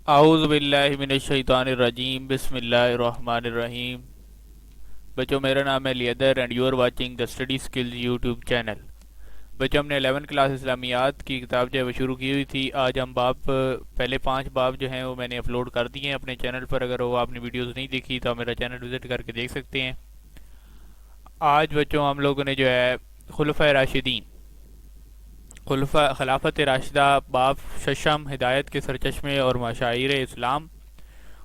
اعوذ باللہ من الشیطان الرجیم، بسم اللہ الرحمن الرحیم۔ بچوں، میرا نام ہے لیدر and you are watching the study skills YouTube channel. بچوں، ہم نے 11 کلاس اسلامیات کی کتاب جو ہے وہ شروع کی ہوئی تھی۔ آج ہم پہلے 5 باب جو ہیں وہ میں نے اپلوڈ کر دیے ہیں اپنے چینل پر۔ اگر وہ آپ نے ویڈیوز نہیں دیکھی تو آپ میرا چینل وزٹ کر کے دیکھ سکتے ہیں۔ آج بچوں ہم لوگوں نے جو ہے خلفۂ راشدین، خلافت راشدہ، باب ششم، ہدایت کے سرچشمے اور مشاعر اسلام،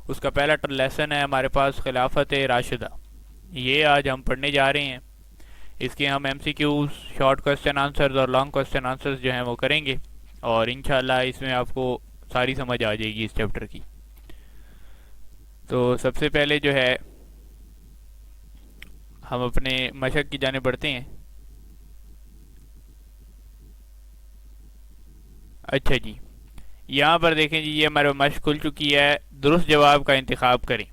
اس کا پہلا لیسن ہے ہمارے پاس خلافت راشدہ۔ یہ آج ہم پڑھنے جا رہے ہیں۔ اس کے ہم M C Qs, short question answers اور لانگ کوسچن آنسرز جو ہیں وہ کریں گے، اور انشاءاللہ اس میں آپ کو ساری سمجھ آ جائے گی اس چیپٹر کی۔ تو سب سے پہلے جو ہے ہم اپنے مشق کی جانب بڑھتے ہیں۔ اچھا جی، یہاں پر دیکھیں جی، یہ ہمارے مشق کھل چکی ہے۔ درست جواب کا انتخاب کریں۔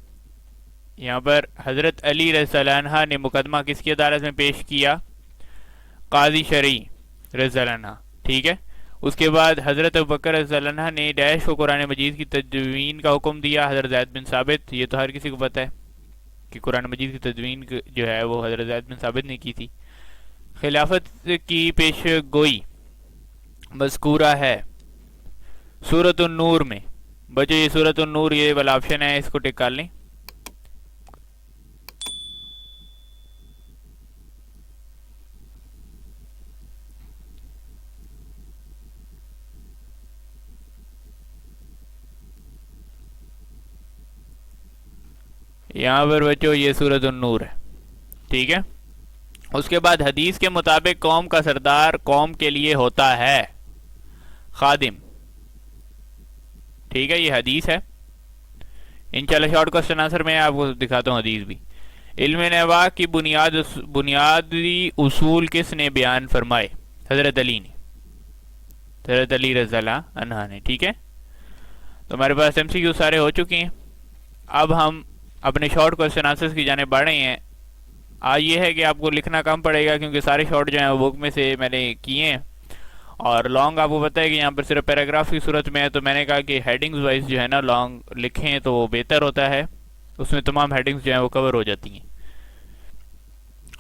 یہاں پر حضرت علی رضی اللہ عنہ نے مقدمہ کس کی عدالت میں پیش کیا؟ قاضی شرعی رضی اللہ عنہ، ٹھیک ہے۔ اس کے بعد حضرت ابوبکر رضی اللہ عنہ نے ڈیش کو قرآن مجید کی تدوین کا حکم دیا، حضرت زید بن ثابت۔ یہ تو ہر کسی کو پتہ ہے کہ قرآن مجید کی تدوین جو ہے وہ حضرت زید بن ثابت نے کی تھی۔ خلافت کی پیش گوئی مذکورہ ہے سورۃ النور میں۔ بچو یہ سورۃ النور، یہ والا آپشن ہے، اس کو ٹک کر لیں۔ یہاں پر بچو یہ سورۃ النور ہے، ٹھیک ہے۔ اس کے بعد حدیث کے مطابق قوم کا سردار قوم کے لیے ہوتا ہے خادم، ٹھیک ہے، یہ حدیث ہے۔ انشاءاللہ شارٹ کوسچن آنسر میں آپ کو دکھاتا ہوں حدیث بھی۔ علم نحو کی بنیادی اصول کس نے بیان فرمائے؟ حضرت علی نے، حضرت علی رضی اللہ عنہ نے، ٹھیک ہے۔ تو ہمارے پاس ایم سی کیو سارے ہو چکے ہیں۔ اب ہم اپنے شارٹ کوسچن آنسرز کی جانب بڑھ رہے ہیں۔ آج یہ ہے کہ آپ کو لکھنا کم پڑے گا کیونکہ سارے شارٹ جو ہیں وہ بک میں سے میں نے کیے ہیں، اور لانگ آپ کو پتہ ہے کہ یہاں پر صرف پیراگراف کی صورت میں ہے، تو میں نے کہا کہ ہیڈنگز وائز جو ہے نا لانگ لکھیں تو وہ بہتر ہوتا ہے، اس میں تمام ہیڈنگز جو ہیں وہ کور ہو جاتی ہیں۔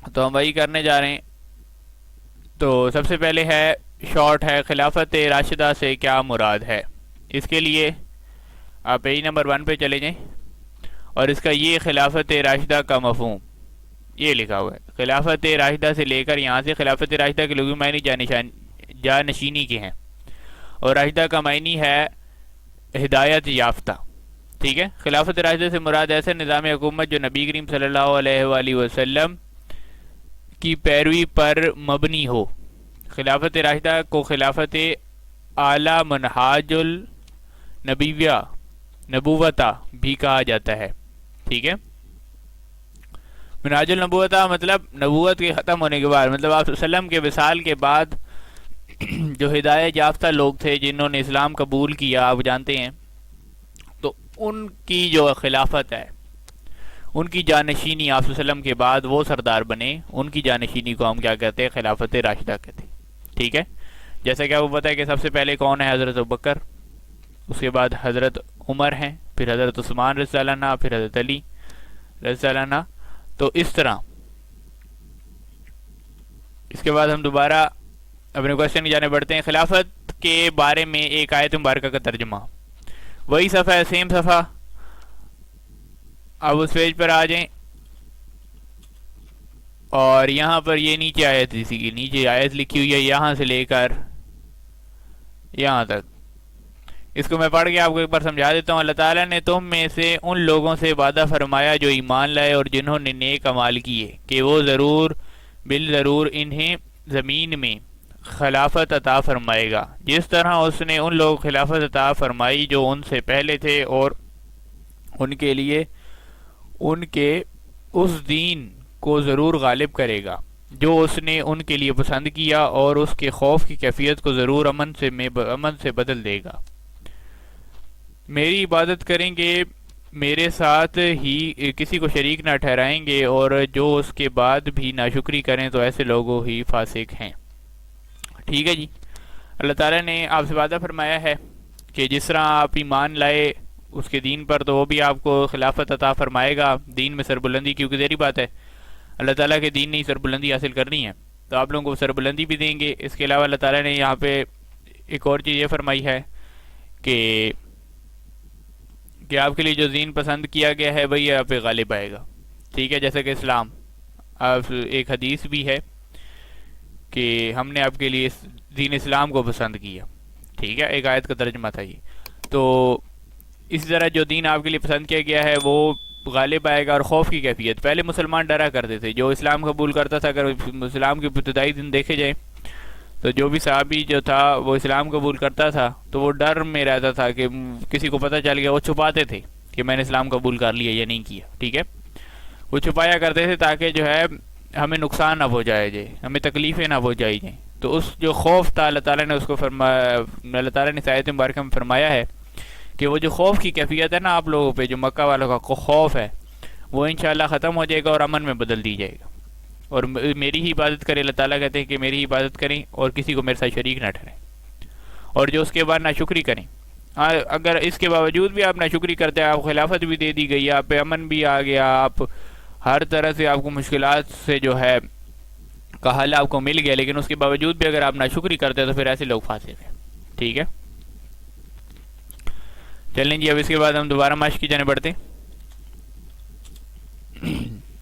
تو ہم وہی کرنے جا رہے ہیں۔ تو سب سے پہلے ہے شارٹ ہے، خلافت راشدہ سے کیا مراد ہے؟ اس کے لیے آپ پیج نمبر 1 پہ چلے جائیں، اور اس کا یہ خلافت راشدہ کا مفہوم یہ لکھا ہوا ہے۔ خلافت راشدہ سے لے کر یہاں سے خلافت راشدہ کے لغوی معنی جانشینی کے ہیں، اور راشدہ کا معنی ہے ہدایت یافتہ، ٹھیک ہے۔ خلافت راشدہ سے مراد ایسا نظام حکومت جو نبی کریم صلی اللہ علیہ وآلہ وسلم کی پیروی پر مبنی ہو۔ خلافت راشدہ کو خلافت اعلی منہاج نبوتہ بھی کہا جاتا ہے، ٹھیک ہے۔ منہاج النبوتہ مطلب نبوت کے ختم ہونے کے بعد، مطلب آپ صلی اللہ علیہ وسلم کے وصال کے بعد جو ہدایت یافتہ لوگ تھے جنہوں نے اسلام قبول کیا، آپ جانتے ہیں، تو ان کی جو خلافت ہے، ان کی جانشینی آپ صلی اللہ علیہ وسلم کے بعد وہ سردار بنے، ان کی جانشینی کو ہم کیا کہتے ہیں؟ خلافت راشدہ کہتے ہیں، ٹھیک ہے۔ جیسا کہ آپ کو پتہ ہے کہ سب سے پہلے کون ہے؟ حضرت ابوبکر، اس کے بعد حضرت عمر ہیں، پھر حضرت عثمان رضی اللہ عنہ، پھر حضرت علی رضی اللہ عنہ۔ تو اس طرح اس کے بعد ہم دوبارہ اپنے کوشچن کی جانب بڑھتے ہیں۔ خلافت کے بارے میں ایک آیت مبارکہ کا ترجمہ، وہی صفحہ ہے، سیم صفحہ، اب اس پیج پر آ جائیں، اور یہاں پر یہ نیچے آیت، اسی کی نیچے آیت لکھی ہوئی ہے، یہاں سے لے کر یہاں تک۔ اس کو میں پڑھ کے آپ کو ایک بار سمجھا دیتا ہوں۔ اللہ تعالیٰ نے تم میں سے ان لوگوں سے وعدہ فرمایا جو ایمان لائے اور جنہوں نے نیک اعمال کیے کہ وہ بالضرور انہیں زمین میں خلافت عطا فرمائے گا، جس طرح اس نے ان لوگوں کو خلافت عطا فرمائی جو ان سے پہلے تھے، اور ان کے لیے ان کے اس دین کو ضرور غالب کرے گا جو اس نے ان کے لیے پسند کیا، اور اس کے خوف کی کیفیت کو ضرور امن سے بدل دے گا۔ میری عبادت کریں گے، میرے ساتھ ہی کسی کو شریک نہ ٹھہرائیں گے، اور جو اس کے بعد بھی ناشکری کریں تو ایسے لوگوں ہی فاسق ہیں، ٹھیک ہے جی۔ اللہ تعالیٰ نے آپ سے وعدہ فرمایا ہے کہ جس طرح آپ ایمان لائے اس کے دین پر، تو وہ بھی آپ کو خلافت عطا فرمائے گا، دین میں سربلندی، کیونکہ ظاہری بات ہے اللہ تعالیٰ کے دین نے سربلندی حاصل کرنی ہے تو آپ لوگوں کو سربلندی بھی دیں گے۔ اس کے علاوہ اللہ تعالیٰ نے یہاں پہ ایک اور چیز یہ فرمائی ہے کہ آپ کے لیے جو دین پسند کیا گیا ہے وہی آپ پہ غالب آئے گا، ٹھیک ہے؟ جیسا کہ اسلام، آپ ایک حدیث بھی ہے کہ ہم نے آپ کے لیے دین اسلام کو پسند کیا، ٹھیک ہے؟ ایک آیت کا ترجمہ تھا یہ۔ تو اسی طرح جو دین آپ کے لیے پسند کیا گیا ہے وہ غالب آئے گا۔ اور خوف کی کیفیت، پہلے مسلمان ڈرا کرتے تھے، جو اسلام قبول کرتا تھا، اگر اسلام کے ابتدائی دن دیکھے جائیں تو جو بھی صحابی جو تھا وہ اسلام قبول کرتا تھا تو وہ ڈر میں رہتا تھا کہ کسی کو پتہ چل گیا، وہ چھپاتے تھے کہ میں نے اسلام قبول کر لیا یا نہیں کیا، ٹھیک ہے؟ وہ چھپایا کرتے تھے تاکہ جو ہے ہمیں نقصان نہ ہو جائے، ہمیں تکلیفیں نہ ہو جائیں۔ تو اس جو خوف تھا اللہ تعالیٰ نے اس کو اللہ تعالیٰ نے آیت مبارکہ میں فرمایا ہے کہ وہ جو خوف کی کیفیت ہے نا آپ لوگوں پہ، جو مکہ والوں کا خوف ہے، وہ انشاءاللہ ختم ہو جائے گا اور امن میں بدل دی جائے گا۔ اور میری ہی عبادت کرے، اللہ تعالیٰ کہتے ہیں کہ میری ہی عبادت کریں اور کسی کو میرے ساتھ شریک نہ ٹھہریں، اور جو اس کے بعد ناشکری کریں۔ اگر اس کے باوجود بھی آپ ناشکری کرتے ہیں، آپ کو خلافت بھی دے دی گئی، آپ پہ امن بھی آ گیا، آپ ہر طرح سے آپ کو مشکلات سے جو ہے کا حل آپ کو مل گیا، لیکن اس کے باوجود بھی اگر آپ ناشکری کرتے ہیں تو پھر ایسے لوگ فاسق ہیں، ٹھیک ہے؟ چلیں جی، اب اس کے بعد ہم دوبارہ مشق کی جانب بڑھتے ہیں۔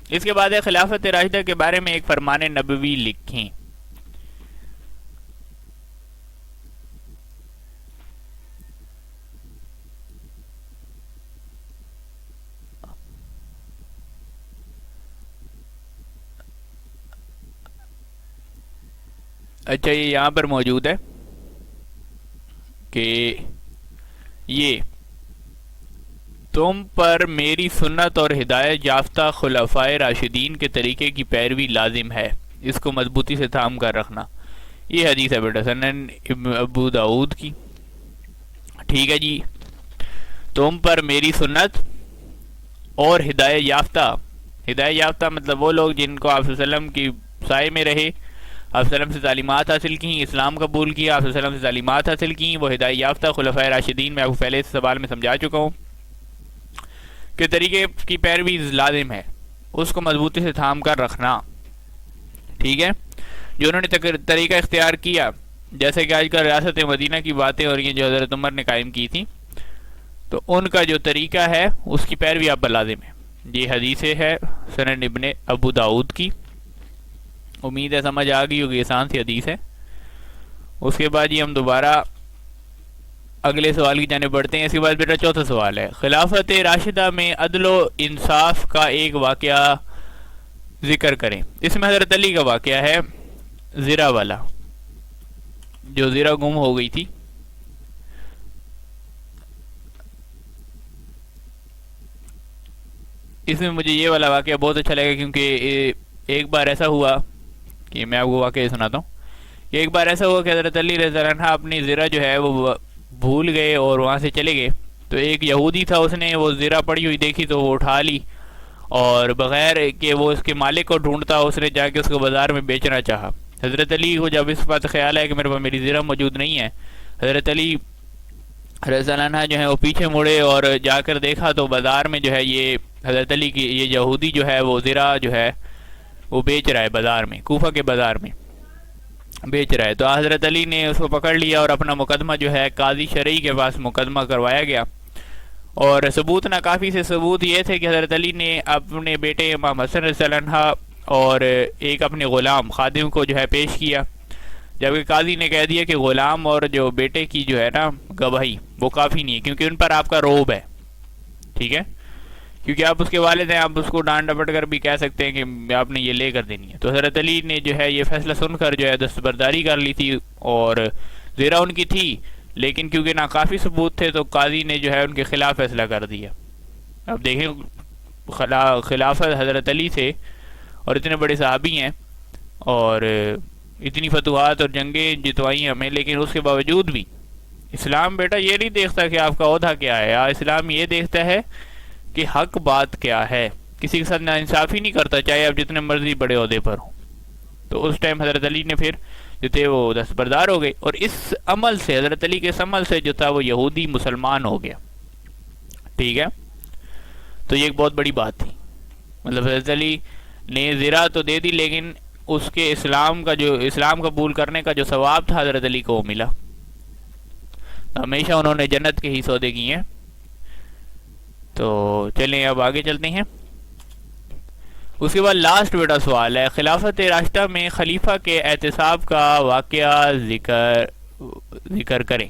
اس کے بعد ہے خلافت راشدہ کے بارے میں ایک فرمان نبوی لکھیں۔ اچھا، یہ یہاں پر موجود ہے کہ یہ تم پر میری سنت اور ہدایت یافتہ خلفائے راشدین کے طریقے کی پیروی لازم ہے، اس کو مضبوطی سے تھام کر رکھنا۔ یہ حدیث ہے بیٹا سنن ابو داؤد کی، ٹھیک ہے جی؟ تم پر میری سنت اور ہدایت یافتہ مطلب وہ لوگ جن کو آپ صلی اللہ علیہ وسلم کی سائے میں رہے، آپ صلی اللہ علیہ وسلم سے تعلیمات حاصل کیں، اسلام قبول کیا، آپ صلی اللہ علیہ وسلم سے تعلیمات حاصل کیں، وہ ہدایت یافتہ خلفائے راشدین میں آپ کو پہلے اس سوال میں سمجھا چکا ہوں کہ طریقے کی پیروی لازم ہے، اس کو مضبوطی سے تھام کر رکھنا، ٹھیک ہے؟ جو انہوں نے طریقہ اختیار کیا، جیسے کہ آج کل ریاست مدینہ کی باتیں اور یہ جو حضرت عمر نے قائم کی تھی، تو ان کا جو طریقہ ہے اس کی پیروی آپ پر لازم ہے۔ یہ حدیث ہے سنن ابن ابو داؤد کی، امید ہے سمجھ آ گئی ہوگی، آسان سی حدیث ہے۔ اس کے بعد یہ ہم دوبارہ اگلے سوال کی جانب بڑھتے ہیں۔ اس کے بعد بیٹا چوتھا سوال ہے، خلافت راشدہ میں عدل و انصاف کا ایک واقعہ ذکر کریں۔ اس میں حضرت علی کا واقعہ ہے، زرہ والا، جو زرہ گم ہو گئی تھی۔ اس میں مجھے یہ والا واقعہ بہت اچھا لگا، کیونکہ ایک بار ایسا ہوا کہ میں آپ کو واقعہ سناتا ہوں کہ ایک بار ایسا ہوا کہ حضرت علی رضی اللہ عنہ اپنی زرہ جو ہے وہ بھول گئے اور وہاں سے چلے گئے، تو ایک یہودی تھا، اس نے وہ زرہ پڑی ہوئی دیکھی تو وہ اٹھا لی، اور بغیر کہ وہ اس کے مالک کو ڈھونڈتا اس نے جا کے اس کو بازار میں بیچنا چاہا۔ حضرت علی کو جب اس بات خیال ہے کہ میرے پاس میری زرہ موجود نہیں ہے، حضرت علی رضی اللہ عنہ جو ہے وہ پیچھے مڑے اور جا کر دیکھا تو بازار میں جو ہے یہ حضرت علی کی یہ یہودی جو ہے وہ زرہ جو ہے وہ بیچ رہا ہے، بازار میں، کوفہ کے بازار میں بیچ رہا ہے۔ تو حضرت علی نے اس کو پکڑ لیا اور اپنا مقدمہ جو ہے قاضی شرعی کے پاس مقدمہ کروایا گیا، اور ثبوت ناکافی سے ثبوت یہ تھے کہ حضرت علی نے اپنے بیٹے امام حسن رضی اللہ عنہ اور ایک اپنے غلام خادم کو جو ہے پیش کیا، جبکہ قاضی نے کہہ دیا کہ غلام اور جو بیٹے کی جو ہے نا گواہی وہ کافی نہیں ہے، کیونکہ ان پر آپ کا روب ہے، ٹھیک ہے؟ کیونکہ آپ اس کے والد ہیں، آپ اس کو ڈانٹ ڈپٹ کر بھی کہہ سکتے ہیں کہ آپ نے یہ لے کر دینی ہے۔ تو حضرت علی نے جو ہے یہ فیصلہ سن کر جو ہے دستبرداری کر لی تھی، اور زرہ ان کی تھی، لیکن کیونکہ ناکافی ثبوت تھے تو قاضی نے جو ہے ان کے خلاف فیصلہ کر دیا۔ اب دیکھیں خلافت حضرت علی سے، اور اتنے بڑے صحابی ہیں اور اتنی فتوحات اور جنگیں جتوائی ہمیں، لیکن اس کے باوجود بھی اسلام بیٹا یہ نہیں دیکھتا کہ آپ کا عہدہ کیا ہے، اسلام یہ دیکھتا ہے کہ حق بات کیا ہے، کسی کے ساتھ ناانصافی نہیں کرتا، چاہے آپ جتنے مرضی بڑے عہدے پر ہوں۔ تو اس ٹائم حضرت علی نے پھر جو تھے وہ دستبردار ہو گئے، اور اس عمل سے حضرت علی کے اس عمل سے جو تھا وہ یہودی مسلمان ہو گیا، ٹھیک ہے، تو یہ ایک بہت بڑی بات تھی. مطلب حضرت علی نے زرا تو دے دی، لیکن اس کے اسلام قبول کرنے کا جو ثواب تھا حضرت علی کو وہ ملا. ہمیشہ انہوں نے جنت کے ہی سودے کیے ہیں. تو چلیں اب آگے چلتے ہیں. اس کے بعد لاسٹ بیٹا سوال ہے، خلافت راشدہ میں خلیفہ کے احتساب کا واقعہ ذکر کریں.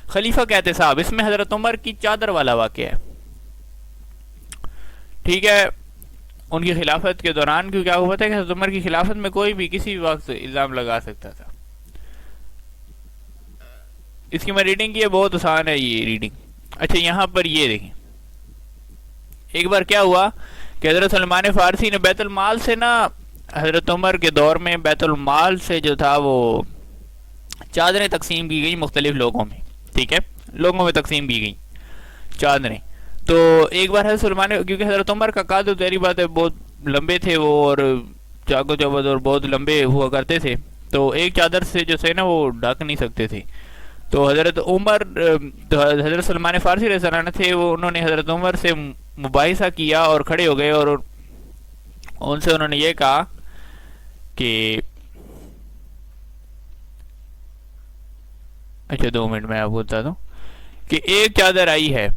خلیفہ کا احتساب، اس میں حضرت عمر کی چادر والا واقعہ ہے. ٹھیک ہے، ان کی خلافت کے دوران، کیونکہ آپ کو پتہ ہے کہ حضرت عمر کی خلافت میں کوئی بھی کسی بھی وقت الزام لگا سکتا تھا. اس کی میں ریڈنگ کی ہے، بہت آسان ہے یہ ریڈنگ. اچھا یہاں پر یہ دیکھیں، ایک بار کیا ہوا کہ حضرت سلمان فارسی نے بیت المال سے نا، حضرت عمر کے دور میں بیت المال سے جو تھا وہ چادریں تقسیم کی گئی مختلف لوگوں میں. ٹھیک ہے، لوگوں میں تقسیم کی گئی چادریں. تو ایک بار حضرت سلمان، کیونکہ حضرت عمر کا قد تیری بات ہے بہت لمبے تھے وہ، اور چاقو چوبد اور بہت لمبے ہوا کرتے تھے، تو ایک چادر سے جو تھے نا وہ ڈھک نہیں سکتے تھے. تو حضرت عمر، حضرت سلمان فارسی رضی اللہ عنہ تھے، وہ انہوں نے حضرت عمر سے مباحثہ کیا اور کھڑے ہو گئے، اور ان سے انہوں نے یہ کہا کہ اچھا 2 منٹ میں آپ کو بتا دوں کہ ایک چادر آئی ہے،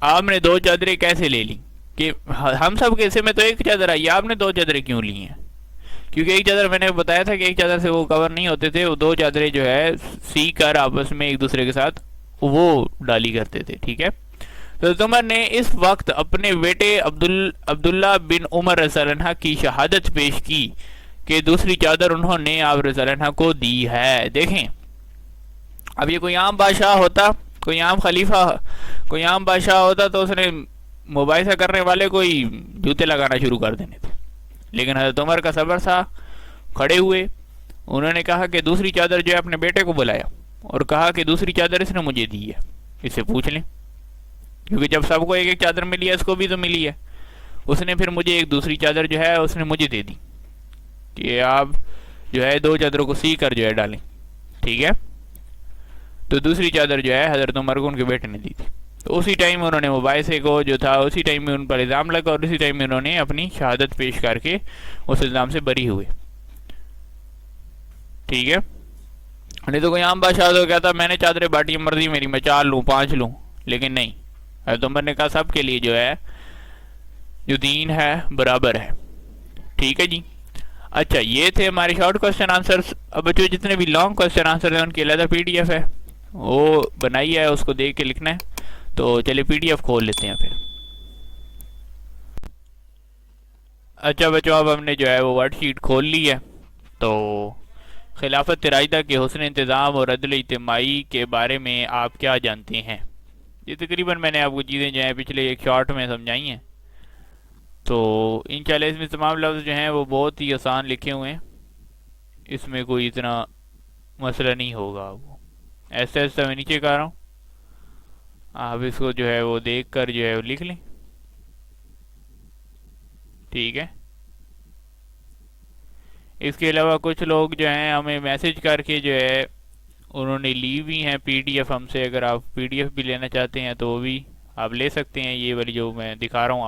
آپ نے 2 چادریں کیسے لے لی؟ کہ ہم سب کے حصے میں تو ایک چادر آئی ہے، آپ نے 2 چادریں کیوں لی ہیں؟ کیونکہ ایک چادر، میں نے بتایا تھا کہ ایک چادر سے وہ کور نہیں ہوتے تھے، وہ 2 چادریں جو ہے سی کر آپس میں ایک دوسرے کے ساتھ وہ ڈالی کرتے تھے. ٹھیک ہے، تو عمر نے اس وقت اپنے بیٹے عبداللہ بن عمر رضی اللہ عنہ کی شہادت پیش کی کہ دوسری چادر انہوں نے آپ رضی اللہ عنہ کو دی ہے. دیکھیں، اب یہ کوئی عام بادشاہ ہوتا، کوئی عام خلیفہ، کوئی عام بادشاہ ہوتا تو اس نے مباحثہ کرنے والے کوئی جوتے لگانا شروع کر دینے تھے. لیکن حضرت عمر کا صبر تھا، کھڑے ہوئے، انہوں نے کہا کہ دوسری چادر جو ہے اپنے بیٹے کو بلایا اور کہا کہ دوسری چادر اس نے مجھے دی ہے، اس سے پوچھ لیں، کیونکہ جب سب کو ایک ایک چادر ملی ہے اس کو بھی تو ملی ہے. اس نے پھر مجھے ایک دوسری چادر جو ہے اس نے مجھے دے دی کہ آپ جو ہے 2 چادروں کو سی کر جو ہے ڈالیں. ٹھیک ہے، تو دوسری چادر جو ہے حضرت عمر کو ان کے بیٹے نے دی تھی. تو اسی ٹائم انہوں نے مباحثے کو جو تھا، اسی ٹائم میں ان پر الزام لگا اور اسی ٹائم میں انہوں نے اپنی شہادت پیش کر کے اس الزام سے بری ہوئے. ٹھیک ہے، نہیں تو کوئی عام بادشاہ تو کہتا میں نے چادریں بانٹی، مرضی میری، میں 4 لوں 5 لوں، لیکن نہیں، حضرت عمر نے کہا سب کے لیے جو ہے جو دین ہے برابر ہے. ٹھیک ہے جی. اچھا یہ تھے ہمارے شارٹ کوسچن آنسرز. اب بچوں جتنے بھی لانگ کوسچن آنسر ہیں ان کی علیحدہ PDF ہے، وہ بنائی ہے، اس کو دیکھ کے لکھنا ہے. تو چلیے PDF کھول لیتے ہیں پھر. اچھا بچوں اب ہم نے جو ہے وہ ورڈ شیٹ کھول لی ہے. تو خلافت راشدہ کے حسن انتظام اور عدل اجتماعی کے بارے میں آپ کیا جانتے ہیں؟ یہ تقریباً میں نے آپ کو چیزیں جو ہیں پچھلے ایک شارٹ میں سمجھائی ہیں. تو انشاءاللہ اس میں تمام لفظ جو ہیں وہ بہت ہی آسان لکھے ہوئے ہیں، اس میں کوئی اتنا مسئلہ نہیں ہوگا. وہ ایسے ایسے میں نیچے کر رہا ہوں، آپ اس کو جو ہے وہ دیکھ کر جو ہے وہ لکھ لیں. ٹھیک ہے، اس کے علاوہ کچھ لوگ جو ہیں ہمیں میسج کر کے جو ہے انہوں نے لی بھی ہیں PDF ہم سے. اگر آپ PDF بھی لینا چاہتے ہیں تو وہ بھی آپ لے سکتے ہیں. یہ والی جو میں دکھا رہا ہوں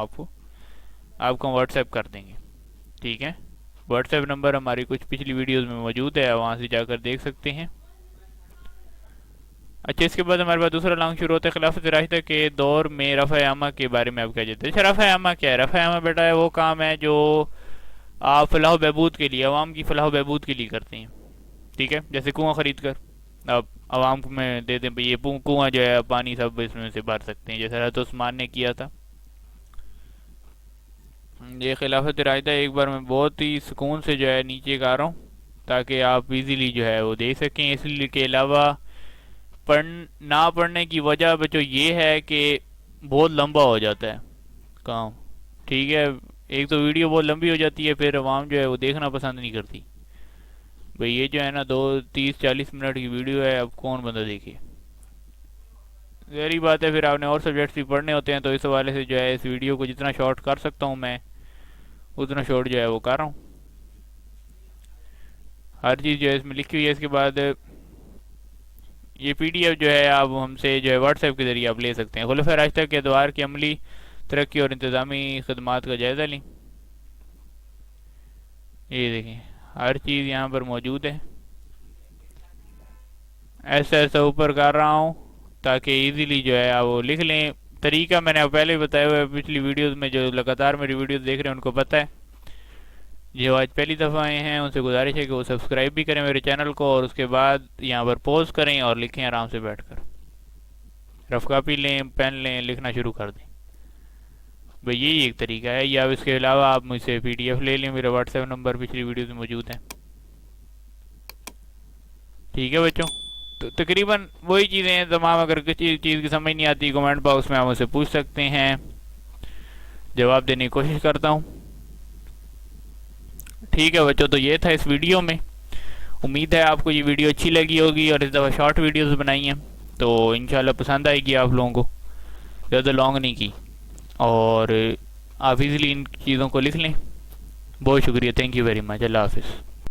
آپ کو ہم واٹس ایپ کر دیں گے. ٹھیک ہے، واٹس ایپ نمبر ہماری کچھ پچھلی ویڈیوز میں موجود ہے، وہاں سے جا کر دیکھ سکتے ہیں. اچھا اس کے بعد ہمارے پاس دوسرا لانگ شروع ہوتا ہے، خلافت راشدہ کے دور میں رفع عامہ کے بارے میں آپ کیا جاتے ہیں؟ اچھا رفع عامہ کیا ہے؟ رفع عامہ بیٹا ہے وہ کام ہے جو آپ فلاح و بہبود کے لیے، عوام کی فلاح و بہبود کے لیے کرتے ہیں. ٹھیک ہے، جیسے کنواں خرید کر آپ عوام میں دے دیں، یہ کنواں جو ہے پانی سب اس میں سے بھر سکتے ہیں، جیسے حضرت عثمان نے کیا تھا. یہ خلافت راشدہ ایک بار میں بہت ہی سکون سے جو ہے نیچے کر رہا ہوں تاکہ آپ ایزیلی جو ہے وہ دیکھ سکیں. اس لیے کے علاوہ نہ پڑھنے کی وجہ بچوں یہ ہے کہ بہت لمبا ہو جاتا ہے کام. ٹھیک ہے، ایک تو ویڈیو بہت لمبی ہو جاتی ہے، پھر عوام جو ہے وہ دیکھنا پسند نہیں کرتی. بھئی یہ جو ہے نا 30-40 منٹ کی ویڈیو ہے، اب کون بندہ دیکھے؟ ظاہری بات ہے پھر آپ نے اور سبجیکٹس بھی پڑھنے ہوتے ہیں، تو اس حوالے سے جو ہے اس ویڈیو کو جتنا شارٹ کر سکتا ہوں میں اتنا شارٹ جو ہے وہ کر رہا ہوں. ہر چیز جو ہے اس میں لکھی ہوئی ہے. اس کے بعد یہ پی ڈی ایف جو ہے آپ ہم سے جو ہے واٹس ایپ کے ذریعے آپ لے سکتے ہیں۔ خلفۂ راشدہ کے ادوار کی عملی ترقی اور انتظامی خدمات کا جائزہ لیں۔ یہ دیکھیں ہر چیز یہاں پر موجود ہے، ایسا ایسا اوپر کر رہا ہوں تاکہ ایزیلی جو ہے وہ لکھ لیں۔ طریقہ میں نے پہلے بتایا ہوا ہے پچھلی ویڈیوز میں، جو لگاتار میری ویڈیوز دیکھ رہے ہیں ان کو پتہ ہے۔ جو آج پہلی دفعہ آئے ہیں ان سے گزارش ہے کہ وہ سبسکرائب بھی کریں میرے چینل کو، اور اس کے بعد یہاں پر پوز کریں اور لکھیں آرام سے بیٹھ کر، رف کاپی لیں، پین لیں، لکھنا شروع کر دیں۔ بھئی یہی ایک طریقہ ہے، یا اس کے علاوہ آپ مجھ سے پی ڈی ایف لے لیں، میرا واٹس ایپ نمبر پچھلی ویڈیوز میں موجود ہے۔ ٹھیک ہے بچوں، تو تقریباً وہی چیزیں ہیں تمام۔ اگر کسی چیز کی سمجھ نہیں آتی کمنٹ باکس میں آپ مجھ سے پوچھ سکتے ہیں، جواب دینے کی کوشش کرتا ہوں۔ ٹھیک ہے بچوں، تو یہ تھا اس ویڈیو میں۔ امید ہے آپ کو یہ ویڈیو اچھی لگی ہوگی، اور اس دفعہ شارٹ ویڈیوز بنائی ہیں تو انشاءاللہ پسند آئے گی آپ لوگوں کو، زیادہ لانگ نہیں کی، اور آپ ایزیلی ان چیزوں کو لکھ لیں۔ بہت شکریہ، تھینک یو ویری مچ، اللہ حافظ۔